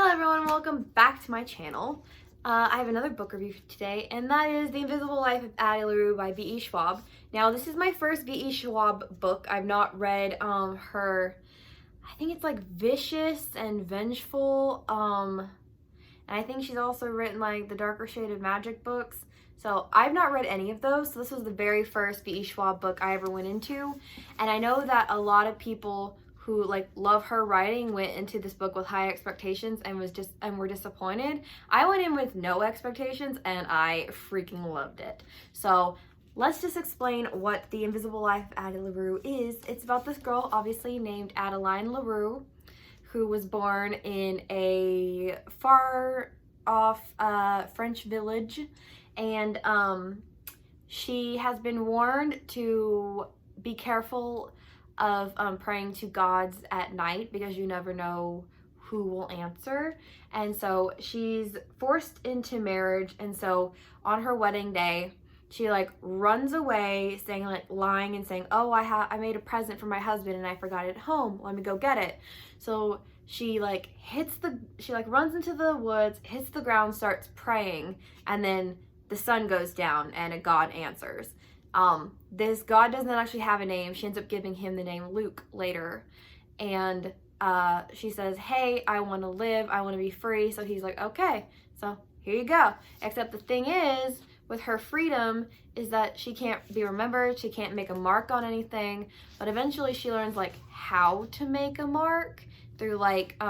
Hello everyone, welcome back to my channel. I have another book review today, and that is The Invisible Life of Addie LaRue by V.E. Schwab. Now, this is my first V.E. Schwab book. I've not read her, I think it's like Vicious and Vengeful, and I think she's also written like the Darker Shade of Magic books. So I've not read any of those, so this was the very first V.E. Schwab book I ever went into, and I know that a lot of people who like love her writing went into this book with high expectations and were disappointed. I went in with no expectations and I freaking loved it. So let's just explain what The Invisible Life of Addie LaRue is. It's about this girl, obviously named Addie LaRue, who was born in a far off French village, and she has been warned to be careful of praying to gods at night because you never know who will answer. And so she's forced into marriage, and so on her wedding day she like runs away, saying like lying and saying, oh, I made a present for my husband and I forgot it at home, let me go get it. So she like runs into the woods, hits the ground, starts praying, and then the sun goes down and a god answers. This god doesn't actually have a name. She ends up giving him the name Luke later, and she says, hey, I want to live, I want to be free. So he's like, okay, so here you go. Except the thing is, with her freedom, is that she can't be remembered, she can't make a mark on anything, but eventually she learns like how to make a mark through like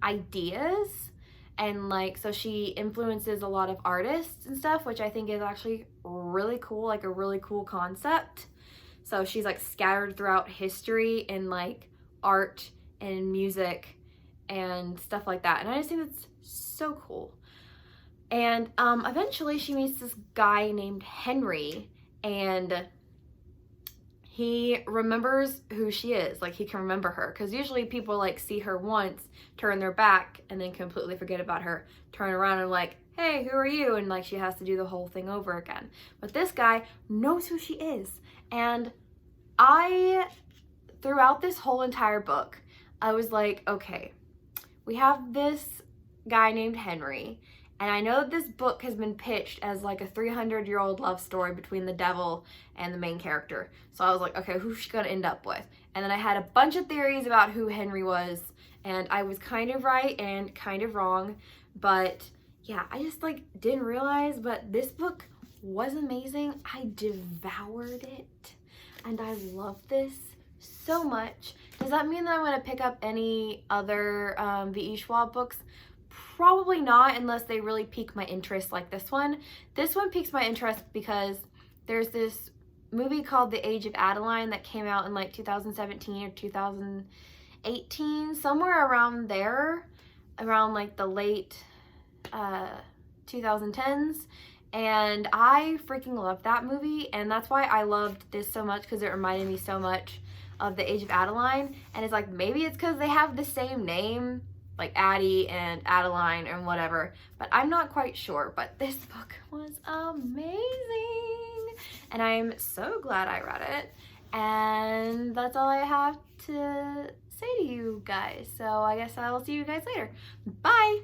ideas, and like so she influences a lot of artists and stuff, which I think is actually really cool, like a really cool concept. So she's like scattered throughout history in like art and music and stuff like that, and I just think that's so cool. And eventually she meets this guy named Henry, and he remembers who she is. Like, he can remember her, because usually people like see her once, turn their back, and then completely forget about her, turn around and like, hey, who are you? And like she has to do the whole thing over again. But this guy knows who she is. And throughout this whole entire book, I was like, okay, we have this guy named Henry, and I know that this book has been pitched as like a 300-year-old love story between the devil and the main character. So I was like, okay, who's she gonna end up with? And then I had a bunch of theories about who Henry was, and I was kind of right and kind of wrong. But yeah, I just like didn't realize, but this book was amazing. I devoured it, and I love this so much. Does that mean that I'm gonna pick up any other V.E. Schwab books? Probably not, unless they really pique my interest like this one. This one piques my interest because there's this movie called The Age of Adeline that came out in like 2017 or 2018, somewhere around there, around like the late 2010s. And I freaking loved that movie, and that's why I loved this so much, because it reminded me so much of The Age of Adeline. And it's like, maybe it's because they have the same name, like Addie and Adeline and whatever, but I'm not quite sure. But this book was amazing, and I'm so glad I read it. And that's all I have to say to you guys, so I guess I will see you guys later. Bye!